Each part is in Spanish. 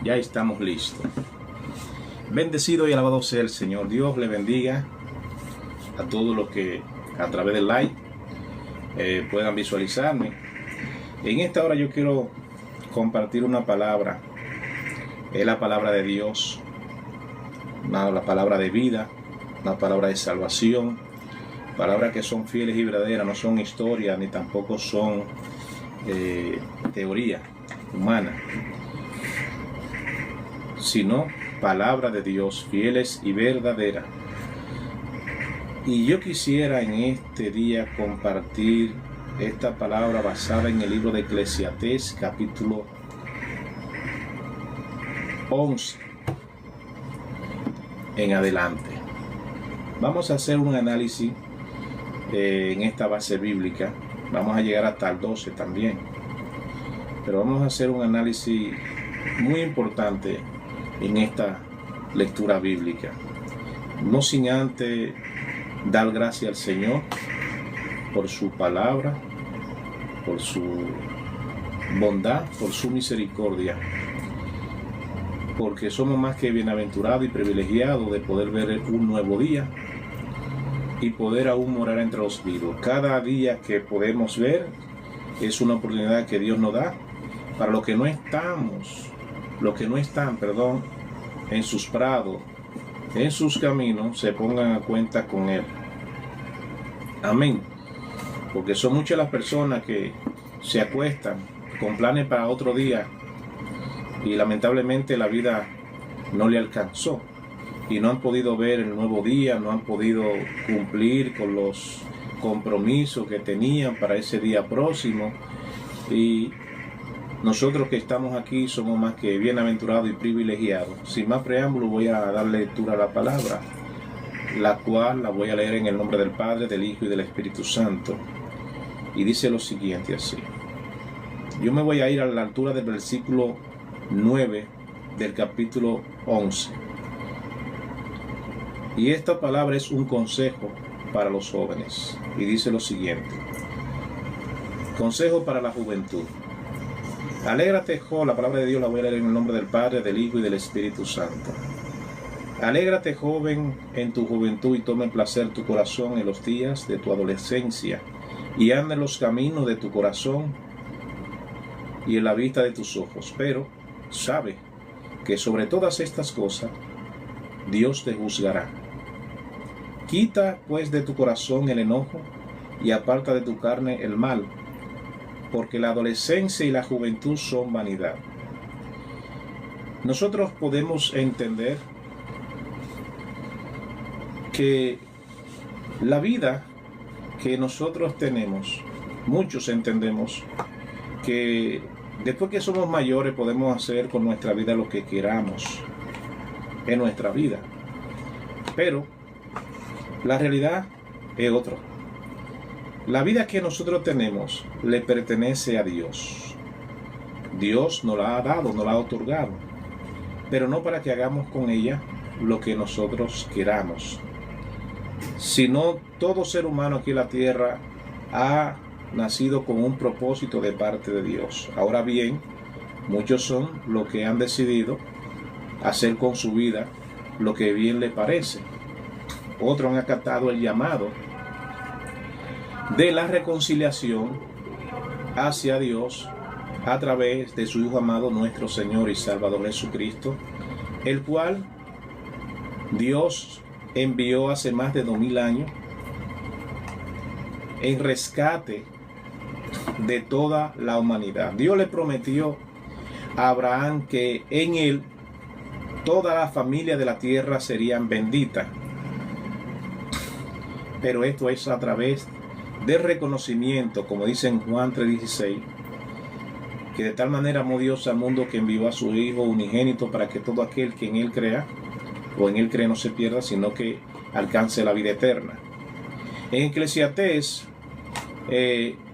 Ya estamos listos. Bendecido y alabado sea el Señor. Dios le bendiga a todos los que a través del like puedan visualizarme. En esta hora yo quiero compartir una palabra. Es la palabra de Dios, la palabra de vida, una palabra de salvación, palabras que son fieles y verdaderas, no son historias ni tampoco son teoría humana, sino palabra de Dios, fieles y verdaderas. Y yo quisiera en este día compartir esta palabra basada en el libro de Eclesiastés, capítulo 11 en adelante. Vamos a hacer un análisis en esta base bíblica. Vamos a llegar hasta el 12 también, pero vamos a hacer un análisis muy importante en esta lectura bíblica, no sin antes dar gracias al Señor por su palabra, por su bondad, por su misericordia, porque somos más que bienaventurados y privilegiados de poder ver un nuevo día y poder aún morar entre los vivos. Cada día que podemos ver es una oportunidad que Dios nos da para los que no están, en sus prados, en sus caminos, se pongan a cuenta con Él. Amén. Porque son muchas las personas que se acuestan con planes para otro día y lamentablemente la vida no le alcanzó y no han podido ver el nuevo día, no han podido cumplir con los compromisos que tenían para ese día próximo. Y nosotros que estamos aquí somos más que bienaventurados y privilegiados. Sin más preámbulo, voy a dar lectura a la palabra, la cual la voy a leer en el nombre del Padre, del Hijo y del Espíritu Santo. Y dice lo siguiente así. Yo me voy a ir a la altura del versículo 9 del capítulo 11. Y esta palabra es un consejo para los jóvenes. Y dice lo siguiente. Consejo para la juventud. Alégrate, joven, la palabra de Dios la voy a leer en el nombre del Padre, del Hijo y del Espíritu Santo. Alégrate, joven, en tu juventud y tome placer tu corazón en los días de tu adolescencia y anda en los caminos de tu corazón y en la vista de tus ojos. Pero sabe que sobre todas estas cosas Dios te juzgará. Quita pues de tu corazón el enojo y aparta de tu carne el mal, porque la adolescencia y la juventud son vanidad. Nosotros podemos entender que la vida que nosotros tenemos, muchos entendemos que después que somos mayores podemos hacer con nuestra vida lo que queramos en nuestra vida, pero la realidad es otra. La vida que nosotros tenemos le pertenece a Dios. Dios nos la ha dado, nos la ha otorgado, pero no para que hagamos con ella lo que nosotros queramos, sino todo ser humano aquí en la tierra ha nacido con un propósito de parte de Dios. Ahora bien, muchos son los que han decidido hacer con su vida lo que bien les parece. Otros han acatado el llamado de la reconciliación hacia Dios a través de su Hijo amado, nuestro Señor y Salvador Jesucristo, el cual Dios envió hace más de 2000 años en rescate de toda la humanidad. Dios le prometió a Abraham que en él toda la familia de la tierra serían benditas. Pero esto es a través del reconocimiento, como dice en Juan 3:16, que de tal manera amó Dios al mundo que envió a su Hijo unigénito para que todo aquel que en él crea o en él cree no se pierda, sino que alcance la vida eterna. En Eclesiastés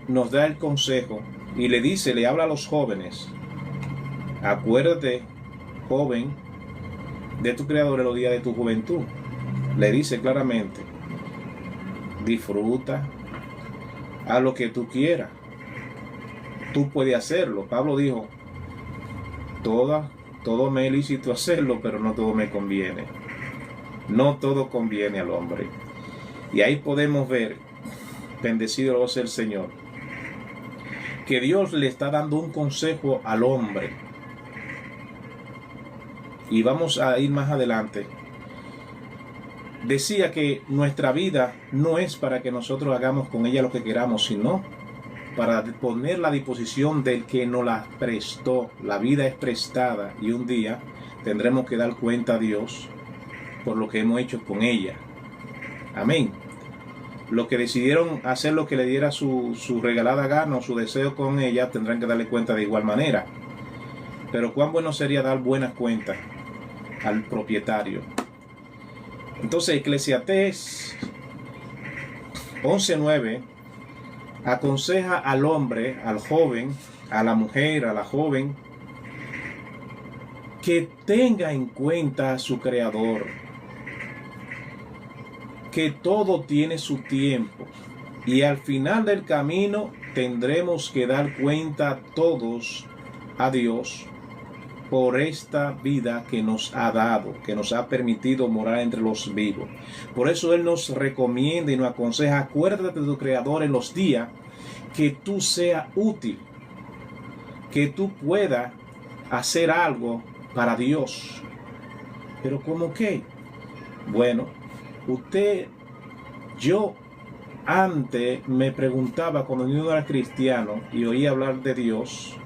nos da el consejo y le dice, le habla a los jóvenes: acuérdate, joven, de tu Creador en los días de tu juventud. Le dice claramente: disfruta, haz lo que tú quieras, tú puedes hacerlo. Pablo dijo: todo me es lícito hacerlo, pero no todo me conviene. No todo conviene al hombre. Y ahí podemos ver, bendecido sea el Señor, que Dios le está dando un consejo al hombre. Y vamos a ir más adelante. Decía que nuestra vida no es para que nosotros hagamos con ella lo que queramos, sino para ponerla a disposición del que nos la prestó. La vida es prestada y un día tendremos que dar cuenta a Dios por lo que hemos hecho con ella. Amén. Los que decidieron hacer lo que le diera su regalada gana o su deseo con ella tendrán que darle cuenta de igual manera. Pero cuán bueno sería dar buenas cuentas al propietario. Entonces Eclesiastés 11:9 aconseja al hombre, al joven, a la mujer, a la joven, que tenga en cuenta a su Creador, que todo tiene su tiempo y al final del camino tendremos que dar cuenta todos a Dios por esta vida que nos ha dado, que nos ha permitido morar entre los vivos. Por eso Él nos recomienda y nos aconseja: acuérdate de tu Creador en los días que tú seas útil, que tú puedas hacer algo para Dios. ¿Pero cómo qué? Bueno, yo antes me preguntaba, cuando yo no era cristiano y oía hablar de Dios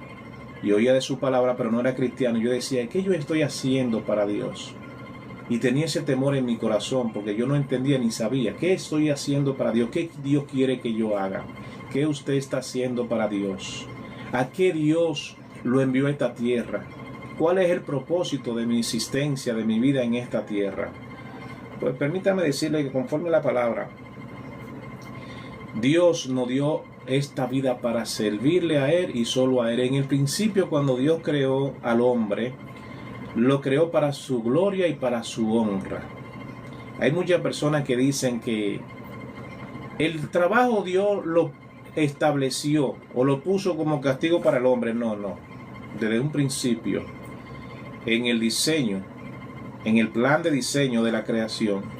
y oía de su palabra, pero no era cristiano, yo decía: ¿qué yo estoy haciendo para Dios? Y tenía ese temor en mi corazón, porque yo no entendía ni sabía qué estoy haciendo para Dios, qué Dios quiere que yo haga, qué usted está haciendo para Dios, a qué Dios lo envió a esta tierra, cuál es el propósito de mi existencia, de mi vida en esta tierra. Pues permítame decirle que conforme a la palabra, Dios nos dio esta vida para servirle a Él y solo a Él. En el principio, cuando Dios creó al hombre, lo creó para su gloria y para su honra. Hay muchas personas que dicen que el trabajo Dios lo estableció o lo puso como castigo para el hombre. No. Desde un principio, en el diseño, en el plan de diseño de la creación,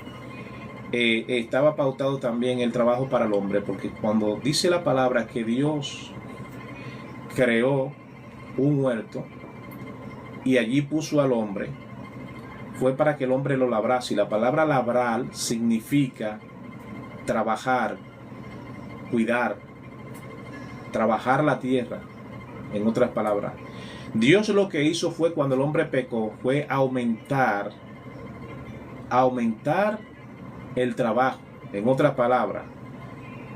estaba pautado también el trabajo para el hombre, porque cuando dice la palabra que Dios creó un huerto y allí puso al hombre, fue para que el hombre lo labrase. Y la palabra labrar significa trabajar, cuidar, trabajar la tierra. En otras palabras, Dios lo que hizo fue, cuando el hombre pecó, fue aumentar el trabajo. En otras palabras,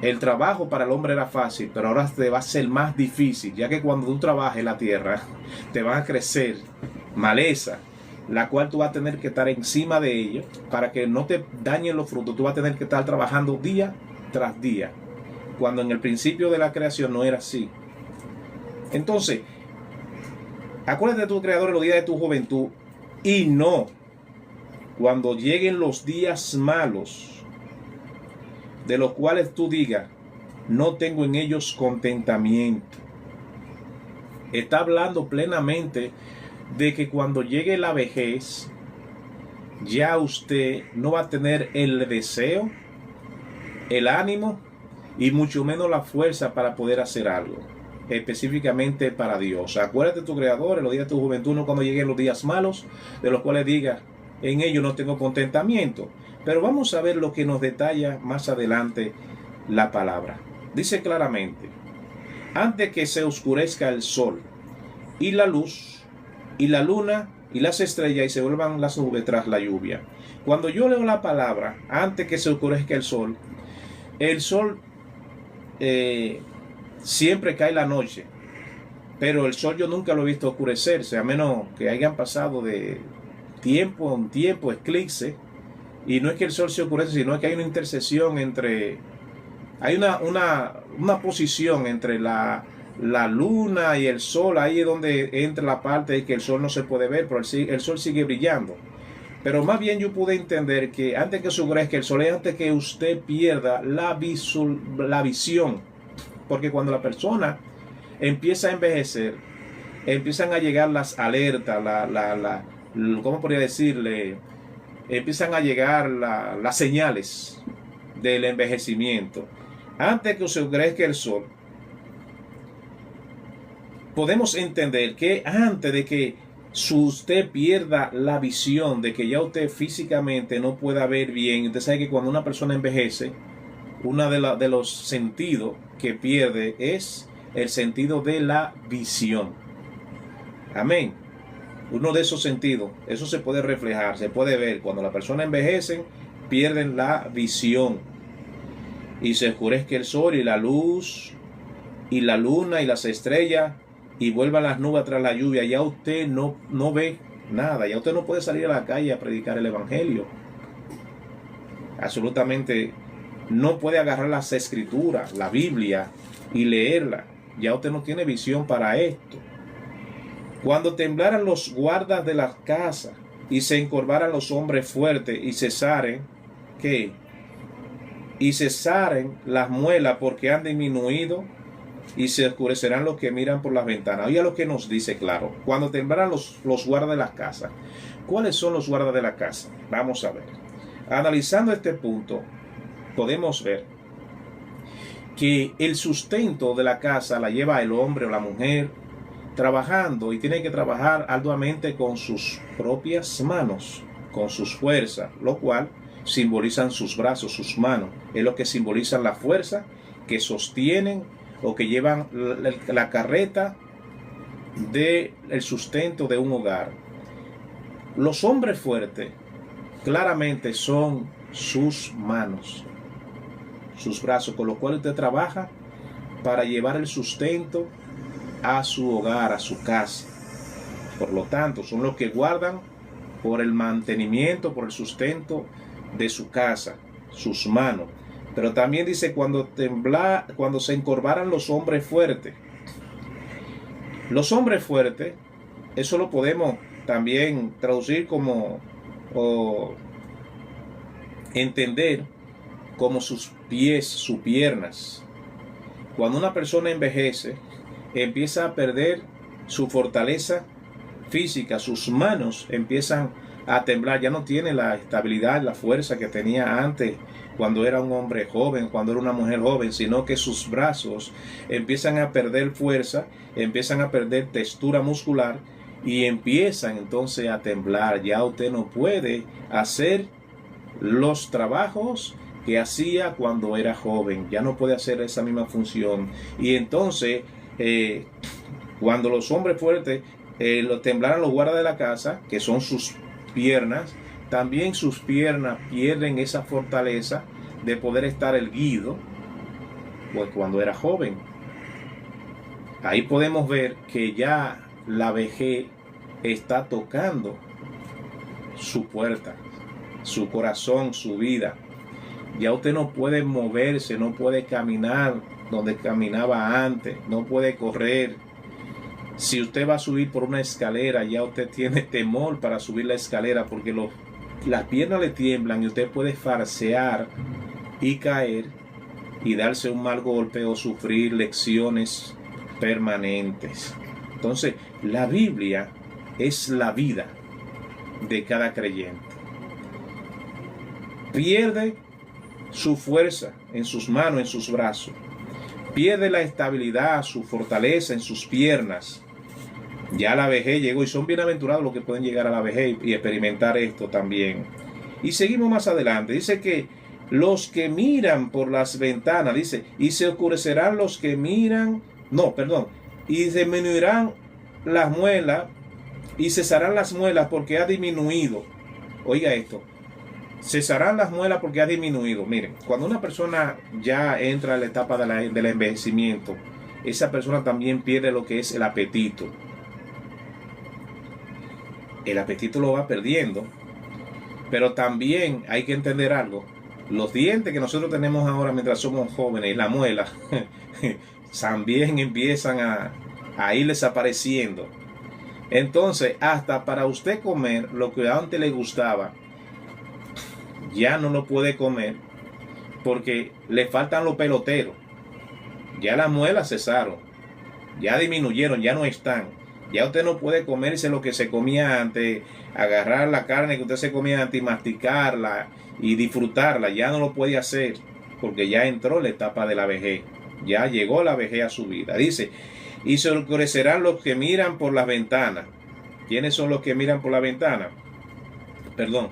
el trabajo para el hombre era fácil, pero ahora te va a ser más difícil, ya que cuando tú trabajes la tierra, te van a crecer maleza, la cual tú vas a tener que estar encima de ella para que no te dañen los frutos. Tú vas a tener que estar trabajando día tras día, cuando en el principio de la creación no era así. Entonces, acuérdate de tu Creador en los días de tu juventud, y no cuando lleguen los días malos, de los cuales tú digas: no tengo en ellos contentamiento. Está hablando plenamente de que cuando llegue la vejez, ya usted no va a tener el deseo, el ánimo y mucho menos la fuerza para poder hacer algo específicamente para Dios. Acuérdate de tu Creador en los días de tu juventud, no cuando lleguen los días malos, de los cuales digas: en ellos no tengo contentamiento. Pero vamos a ver lo que nos detalla más adelante la palabra. Dice claramente: antes que se oscurezca el sol y la luz y la luna y las estrellas y se vuelvan las nubes tras la lluvia. Cuando yo leo la palabra antes que se oscurezca el sol siempre cae la noche, pero el sol yo nunca lo he visto oscurecerse, a menos que hayan pasado de tiempo en tiempo eclipse. Y no es que el sol se oscurece, sino que hay una intersección entre, hay una posición entre la luna y el sol. Ahí es donde entra la parte de que el sol no se puede ver, pero el sol sigue brillando. Pero más bien yo pude entender que antes que oscurezca el sol es antes que usted pierda la visión. Porque cuando la persona empieza a envejecer, empiezan a llegar las alertas, ¿cómo podría decirle? Empiezan a llegar las señales del envejecimiento. Antes que se oscurezca el sol, podemos entender que antes de que usted pierda la visión, de que ya usted físicamente no pueda ver bien, usted sabe que cuando una persona envejece, uno de los sentidos que pierde es el sentido de la visión. Amén. Uno de esos sentidos, eso se puede reflejar, se puede ver. Cuando la persona envejece, pierden la visión. Y se oscurezca el sol y la luz, y la luna y las estrellas, y vuelvan las nubes tras la lluvia. Ya usted no ve nada. Ya usted no puede salir a la calle a predicar el evangelio. Absolutamente no puede agarrar las escrituras, la Biblia, y leerla. Ya usted no tiene visión para esto. Cuando temblaran los guardas de las casas y se encorvaran los hombres fuertes y cesaren, ¿qué? Y cesaren las muelas porque han disminuido y se oscurecerán los que miran por las ventanas. Oiga lo que nos dice claro. Cuando temblaran los guardas de las casas. ¿Cuáles son los guardas de la casa? Vamos a ver. Analizando este punto, podemos ver que el sustento de la casa la lleva el hombre o la mujer trabajando, y tiene que trabajar arduamente con sus propias manos, con sus fuerzas, lo cual simbolizan sus brazos, sus manos. Es lo que simbolizan la fuerza que sostienen o que llevan la carreta del sustento de un hogar. Los hombres fuertes claramente son sus manos, sus brazos, con lo cual usted trabaja para llevar el sustento a su hogar, a su casa. Por lo tanto, son los que guardan por el mantenimiento, por el sustento de su casa, sus manos. Pero también dice cuando se encorvaran los hombres fuertes. Los hombres fuertes, eso lo podemos también traducir como o entender como sus pies, sus piernas. Cuando una persona envejece, empieza a perder su fortaleza física, sus manos empiezan a temblar, ya no tiene la estabilidad, la fuerza que tenía antes cuando era un hombre joven, cuando era una mujer joven, sino que sus brazos empiezan a perder fuerza, empiezan a perder textura muscular y empiezan entonces a temblar. Ya usted no puede hacer los trabajos que hacía cuando era joven, ya no puede hacer esa misma función. Y entonces cuando los hombres fuertes lo temblaran los guardas de la casa, que son sus piernas, también sus piernas pierden esa fortaleza de poder estar erguido, pues cuando era joven. Ahí podemos ver que ya la vejez está tocando su puerta, su corazón, su vida. Ya usted no puede moverse, no puede caminar donde caminaba antes, no puede correr. Si usted va a subir por una escalera, ya usted tiene temor para subir la escalera porque las piernas le tiemblan y usted puede farsear y caer y darse un mal golpe o sufrir lesiones permanentes. Entonces, la Biblia es la vida de cada creyente. Pierde su fuerza en sus manos, en sus brazos. Pierde la estabilidad, su fortaleza en sus piernas. Ya la vejez llegó y son bienaventurados los que pueden llegar a la vejez y experimentar esto también. Y seguimos más adelante. Dice que los que miran por las ventanas, dice, y se oscurecerán los que miran, y disminuirán las muelas y cesarán las muelas porque ha disminuido. Oiga esto. Cesarán las muelas porque ha disminuido. Miren, cuando una persona ya entra a la etapa del envejecimiento, esa persona también pierde lo que es el apetito. El apetito lo va perdiendo. Pero también hay que entender algo. Los dientes que nosotros tenemos ahora mientras somos jóvenes y la muela también empiezan a ir desapareciendo. Entonces, hasta para usted comer lo que antes le gustaba, ya no lo puede comer porque le faltan los peloteros. Ya las muelas cesaron, ya disminuyeron, ya no están. Ya usted no puede comerse lo que se comía antes, agarrar la carne que usted se comía antes y masticarla y disfrutarla. Ya no lo puede hacer porque ya entró la etapa de la vejez. Ya llegó la vejez a su vida. Dice, y se oscurecerán los que miran por las ventanas. ¿Quiénes son los que miran por la ventana? Perdón.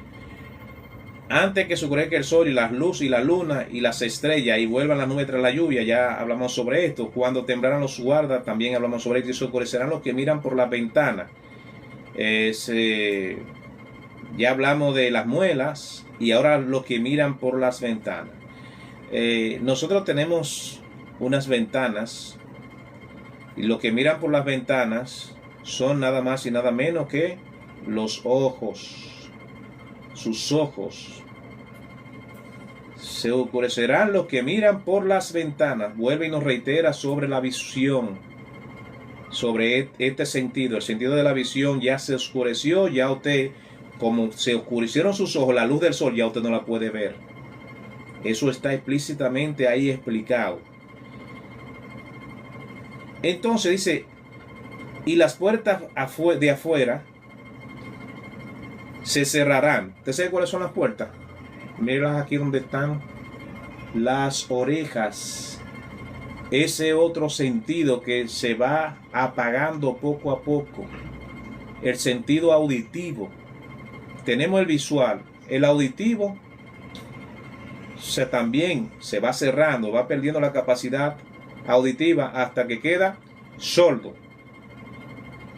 Antes que se oscurezca el sol y las luces y la luna y las estrellas y vuelvan las nubes tras la lluvia, ya hablamos sobre esto. Cuando temblarán los guardas, también hablamos sobre esto. Y se oscurecerán los que miran por las ventanas. Ya hablamos de las muelas y ahora los que miran por las ventanas. Nosotros tenemos unas ventanas y los que miran por las ventanas son nada más y nada menos que los ojos. Sus ojos. Se oscurecerán los que miran por las ventanas. Vuelve y nos reitera sobre la visión, sobre este sentido. El sentido de la visión ya se oscureció, ya usted, como se oscurecieron sus ojos, la luz del sol ya usted no la puede ver. Eso está explícitamente ahí explicado. Entonces dice, y las puertas de afuera se cerrarán. ¿Usted sabe cuáles son las puertas? Mírenlas aquí donde están las orejas. Ese otro sentido que se va apagando poco a poco. El sentido auditivo. Tenemos el visual. El auditivo también se va cerrando, va perdiendo la capacidad auditiva hasta que queda sordo.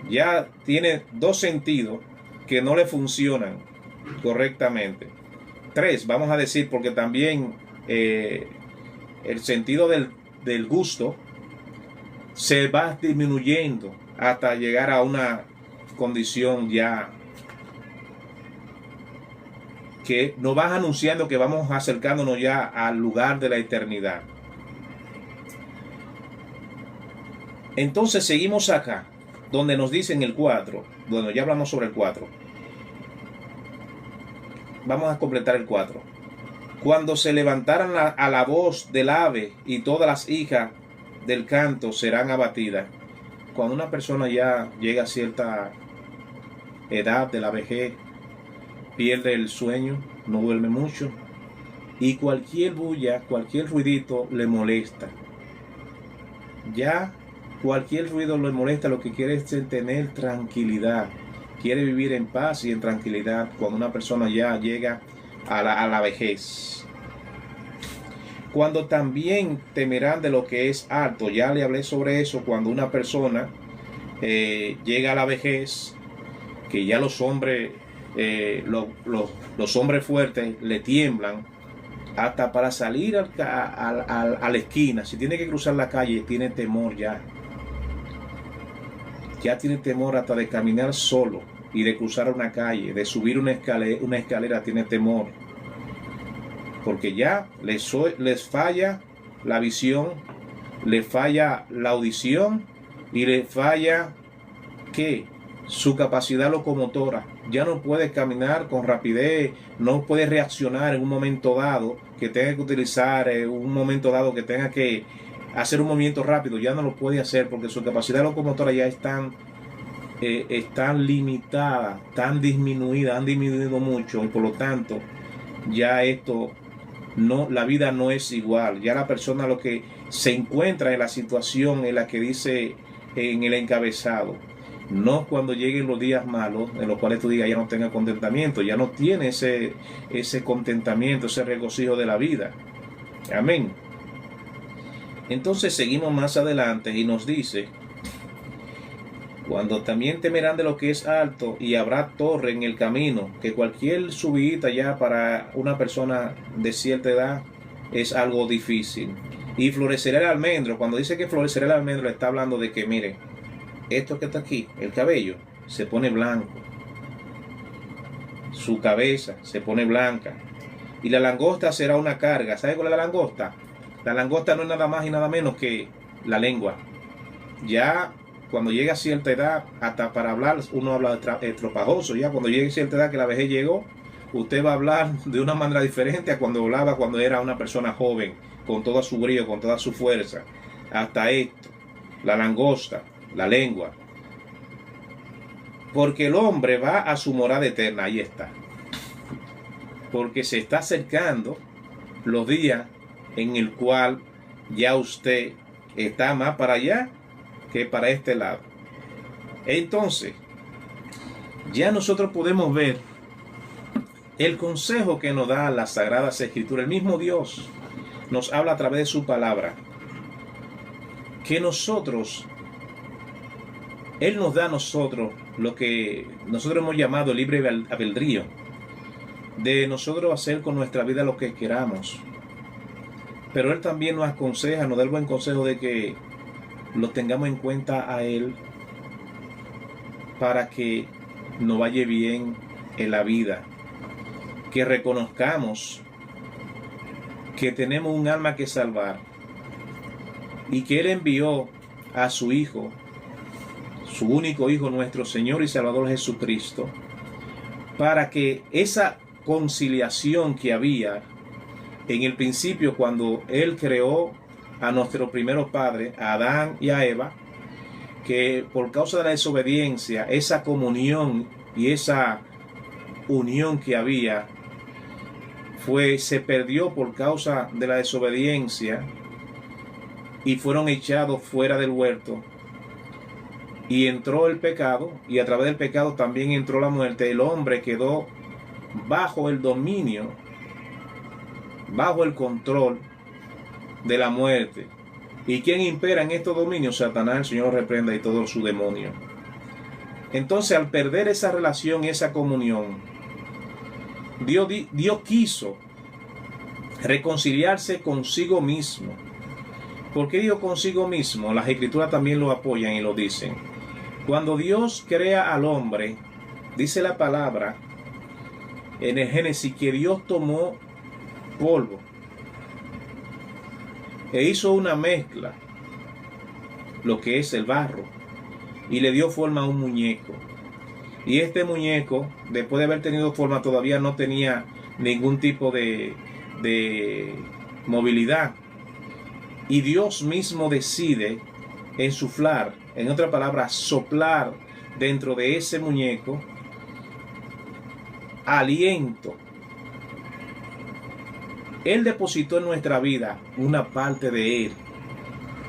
Ya tiene dos sentidos que no le funcionan correctamente. 3, vamos a decir, porque también el sentido del gusto se va disminuyendo hasta llegar a una condición ya que nos va anunciando que vamos acercándonos ya al lugar de la eternidad. Entonces seguimos acá, donde nos dice en el 4, bueno, ya hablamos sobre el 4. Vamos a completar el 4. Cuando se levantaran a la voz del ave y todas las hijas del canto serán abatidas. Cuando una persona ya llega a cierta edad de la vejez, pierde el sueño, no duerme mucho y cualquier bulla, cualquier ruidito le molesta. Ya cualquier ruido le molesta, lo que quiere es tener tranquilidad. Quiere vivir en paz y en tranquilidad cuando una persona ya llega a la vejez. Cuando también temerán de lo que es alto. Ya le hablé sobre eso cuando una persona llega a la vejez, que ya los hombres, los hombres fuertes le tiemblan hasta para salir a la esquina. Si tiene que cruzar la calle, tiene temor ya. Ya tiene temor hasta de caminar solo y de cruzar una calle, de subir una escalera tiene temor. Porque ya les falla la visión, le falla la audición y le falla, ¿qué? Su capacidad locomotora. Ya no puede caminar con rapidez, no puede reaccionar en un momento dado, que tenga que utilizar un momento dado, que tenga que hacer un movimiento rápido, ya no lo puede hacer porque su capacidad locomotora ya es tan limitada, tan disminuida, han disminuido mucho y por lo tanto ya la vida no es igual. Ya la persona lo que se encuentra en la situación en la que dice en el encabezado, no cuando lleguen los días malos en los cuales tú digas ya no tenga contentamiento, ya no tiene ese contentamiento, ese regocijo de la vida. Amén. Entonces seguimos más adelante y nos dice, cuando también temerán de lo que es alto y habrá torre en el camino, que cualquier subidita ya para una persona de cierta edad es algo difícil. Y florecerá el almendro. Cuando dice que florecerá el almendro, está hablando de que, mire, esto que está aquí, el cabello, se pone blanco. Su cabeza se pone blanca. Y la langosta será una carga. ¿Sabe cuál es la langosta? La langosta no es nada más y nada menos que la lengua. Ya cuando llega a cierta edad, hasta para hablar, uno habla estropajoso. Ya cuando llegue a cierta edad que la vejez llegó, usted va a hablar de una manera diferente a cuando hablaba cuando era una persona joven, con todo su brío, con toda su fuerza. Hasta esto, la langosta, la lengua. porque el hombre va a su morada eterna. Ahí está. Porque se está acercando los días en el cual ya usted está más para allá que para este lado. Entonces, ya nosotros podemos ver el consejo que nos da las Sagradas Escrituras. El mismo Dios nos habla a través de su palabra, que nosotros, Él nos da a nosotros lo que nosotros hemos llamado el libre albedrío, de nosotros hacer con nuestra vida lo que queramos. Pero Él también nos aconseja, nos da el buen consejo de que lo tengamos en cuenta a Él para que nos vaya bien en la vida, que reconozcamos que tenemos un alma que salvar y que Él envió a su Hijo, su único Hijo, nuestro Señor y Salvador Jesucristo, para que esa conciliación que había en el principio cuando Él creó a nuestros primeros padres, a Adán y a Eva, que por causa de la desobediencia, esa comunión y esa unión que había se perdió por causa de la desobediencia y fueron echados fuera del huerto. Y entró el pecado, y a través del pecado también entró la muerte. El hombre quedó bajo el dominio, bajo el control de la muerte. ¿Y quién impera en estos dominios? Satanás, el Señor lo reprenda, y todo su demonio. Entonces, al perder esa relación y esa comunión, Dios quiso reconciliarse consigo mismo. ¿Por qué digo consigo mismo? Las Escrituras también lo apoyan y lo dicen. Cuando Dios crea al hombre, dice la palabra en el Génesis que Dios tomó polvo e hizo una mezcla, lo que es el barro, y le dio forma a un muñeco. Y este muñeco, después de haber tenido forma, todavía no tenía ningún tipo de movilidad. Y Dios mismo decide ensuflar, en otra palabra, soplar dentro de ese muñeco aliento. Él depositó en nuestra vida una parte de Él.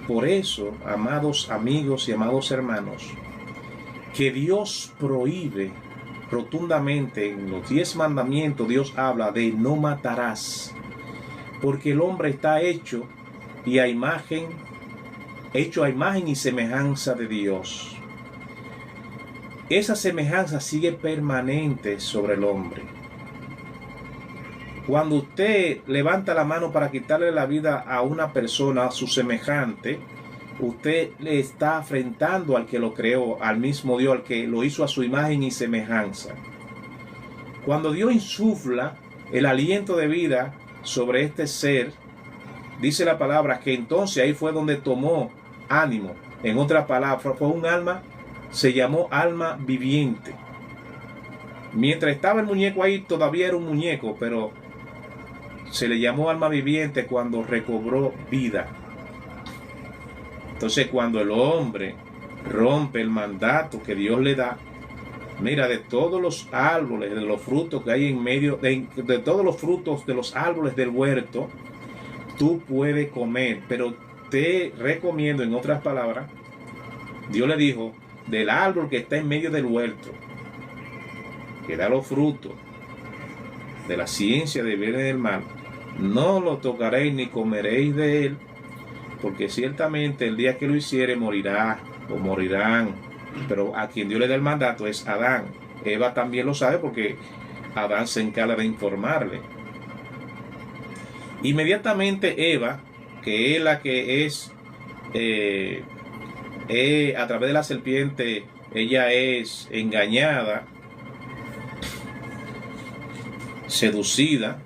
Por eso, amados amigos y amados hermanos, que Dios prohíbe rotundamente en los 10 mandamientos, Dios habla de no matarás, porque el hombre está hecho a imagen y semejanza de Dios. Esa semejanza sigue permanente sobre el hombre. Cuando usted levanta la mano para quitarle la vida a una persona, a su semejante, usted le está afrentando al que lo creó, al mismo Dios, al que lo hizo a su imagen y semejanza. Cuando Dios insufla el aliento de vida sobre este ser, dice la palabra que entonces ahí fue donde tomó ánimo. En otra palabra, fue un alma, se llamó alma viviente. Mientras estaba el muñeco ahí, todavía era un muñeco, pero se le llamó alma viviente cuando recobró vida. Entonces, cuando el hombre rompe el mandato que Dios le da, mira, de todos los árboles, de los frutos que hay en medio, de todos los frutos de los árboles del huerto, tú puedes comer, pero te recomiendo, en otras palabras, Dios le dijo, del árbol que está en medio del huerto, que da los frutos de la ciencia de bien y del mal, no lo tocaréis ni comeréis de él, porque ciertamente el día que lo hiciere morirá o morirán. Pero a quien Dios le da el mandato es Adán. Eva también lo sabe porque Adán se encarga de informarle. Inmediatamente Eva, que es la que es a través de la serpiente, ella es engañada, seducida,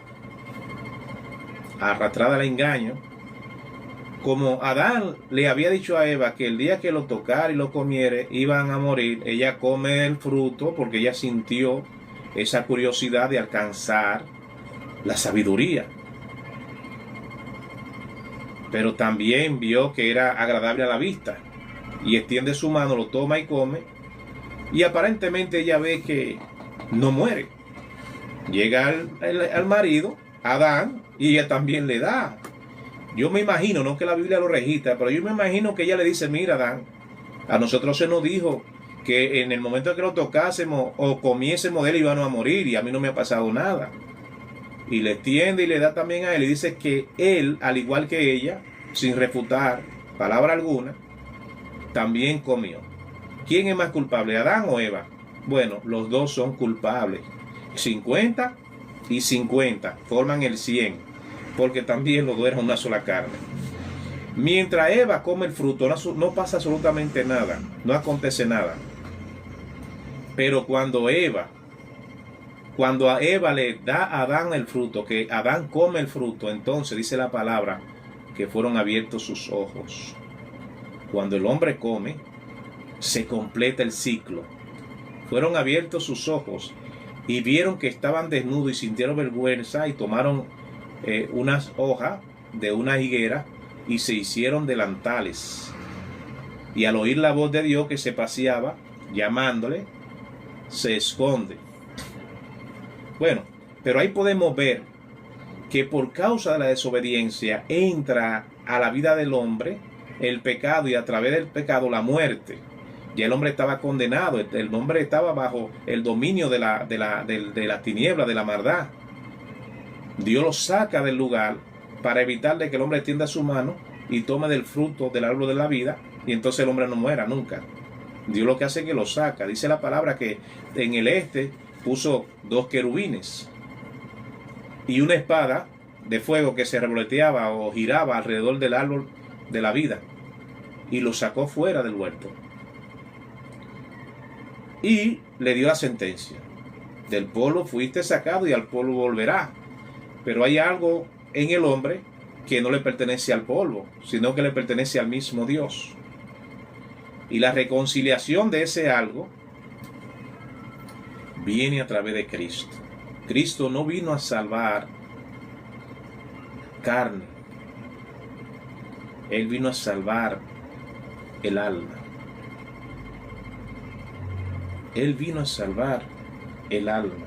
arrastrada al engaño. Como Adán le había dicho a Eva que el día que lo tocara y lo comiere iban a morir, ella come el fruto porque ella sintió esa curiosidad de alcanzar la sabiduría. Pero también vio que era agradable a la vista y extiende su mano, lo toma y come. Y aparentemente ella ve que no muere. Llega al marido, Adán, y ella también le da. Yo me imagino, no que la Biblia lo registra, pero yo me imagino que ella le dice, mira, Adán, a nosotros se nos dijo que en el momento en que lo tocásemos o comiésemos de él íbamos a morir, y a mí no me ha pasado nada. Y le extiende y le da también a él, y dice que él, al igual que ella, sin refutar palabra alguna, también comió. ¿Quién es más culpable, Adán o Eva? Bueno, los dos son culpables. 50 y 50 forman el 100, porque también los dos eran una sola carne. Mientras Eva come el fruto, no pasa absolutamente nada, no acontece nada. Pero cuando a Eva le da a Adán el fruto, que Adán come el fruto, entonces dice la palabra que fueron abiertos sus ojos. Cuando el hombre come, se completa el ciclo. Fueron abiertos sus ojos y vieron que estaban desnudos y sintieron vergüenza y tomaron unas hojas de una higuera y se hicieron delantales. Y al oír la voz de Dios que se paseaba, llamándole, se esconde. Bueno, pero ahí podemos ver que por causa de la desobediencia entra a la vida del hombre el pecado, y a través del pecado la muerte. Ya el hombre estaba condenado, el hombre estaba bajo el dominio de la tiniebla, de la maldad. Dios lo saca del lugar para evitarle que el hombre extienda su mano y tome del fruto del árbol de la vida, y entonces el hombre no muera nunca. Dios lo que hace es que lo saca. Dice la palabra que en el este puso 2 querubines y una espada de fuego que se revoloteaba o giraba alrededor del árbol de la vida, y lo sacó fuera del huerto y le dio la sentencia: del polvo fuiste sacado y al polvo volverá. Pero hay algo en el hombre que no le pertenece al polvo, sino que le pertenece al mismo Dios. Y la reconciliación de ese algo viene a través de Cristo. Cristo no vino a salvar carne, Él vino a salvar el alma. Él vino a salvar el alma.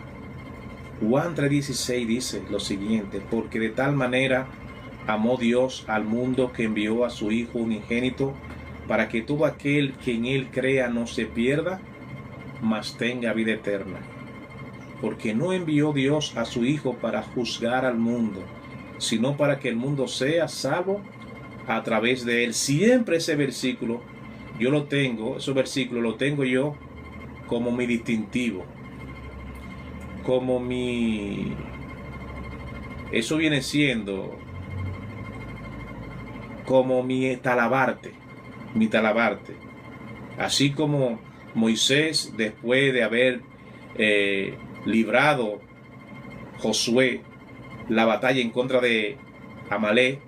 Juan 3:16 dice lo siguiente: porque de tal manera amó Dios al mundo que envió a su Hijo unigénito, para que todo aquel que en Él crea no se pierda, mas tenga vida eterna. Porque no envió Dios a su Hijo para juzgar al mundo, sino para que el mundo sea salvo a través de Él. Siempre ese versículo yo lo tengo, ese versículo lo tengo yo como mi distintivo, como mi... Eso viene siendo como mi talabarte. Así como Moisés, después de haber librado Josué la batalla en contra de Amalek,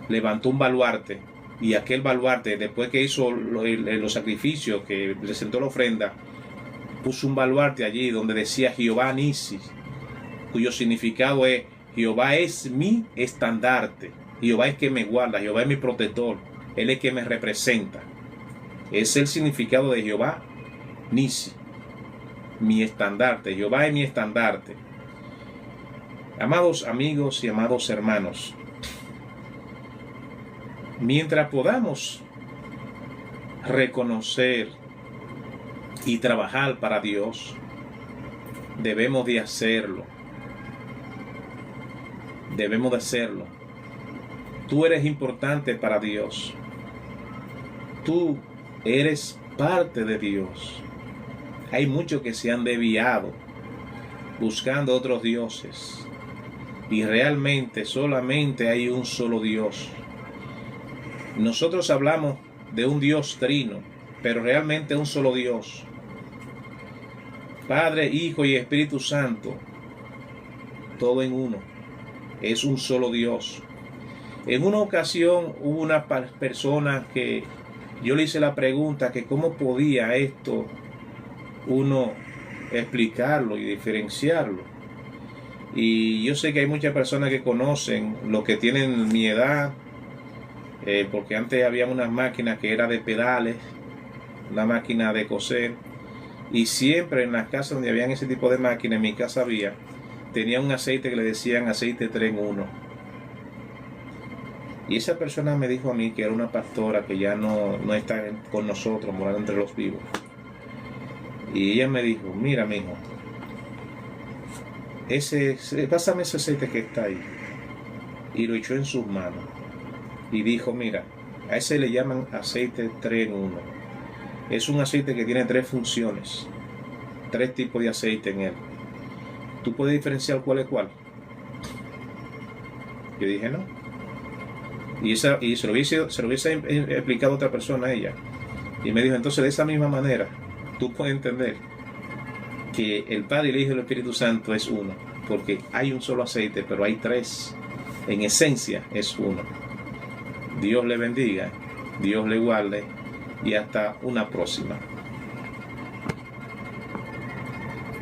levantó un baluarte, y aquel baluarte, después que hizo los sacrificios, que presentó la ofrenda, puso un baluarte allí donde decía Jehová Nisi, cuyo significado es: Jehová es mi estandarte, Jehová es que me guarda, Jehová es mi protector, Él es que me representa. Es el significado de Jehová Nisi, mi estandarte. Jehová es mi estandarte. Amados amigos y amados hermanos, mientras podamos reconocer y trabajar para Dios, debemos de hacerlo. Debemos de hacerlo. Tú eres importante para Dios. Tú eres parte de Dios. Hay muchos que se han desviado buscando otros dioses, y realmente solamente hay un solo Dios. Nosotros hablamos de un Dios trino, pero realmente un solo Dios. Padre, Hijo y Espíritu Santo, todo en uno. Es un solo Dios. En una ocasión hubo una persona que yo le hice la pregunta que cómo podía esto uno explicarlo y diferenciarlo. Y yo sé que hay muchas personas que conocen, los que tienen mi edad, porque antes había unas máquinas que eran de pedales, una máquina de coser, y siempre en las casas donde habían ese tipo de máquina, en mi casa había, tenía un aceite que le decían aceite 3 en 1. Y esa persona me dijo a mí, que era una pastora que ya no está con nosotros, morando entre los vivos. Y ella me dijo, mira, mijo, pásame ese aceite que está ahí. Y lo echó en sus manos. Y dijo, mira, a ese le llaman aceite 3 en 1. Es un aceite que tiene 3 funciones, 3 tipos de aceite en él. ¿Tú puedes diferenciar cuál es cuál? Yo dije, no. Y se lo hubiese explicado a otra persona a ella. Y me dijo, entonces de esa misma manera, tú puedes entender que el Padre, el Hijo y el Espíritu Santo es uno. Porque hay un solo aceite, pero hay 3. En esencia es uno. Dios le bendiga, Dios le guarde, y hasta una próxima.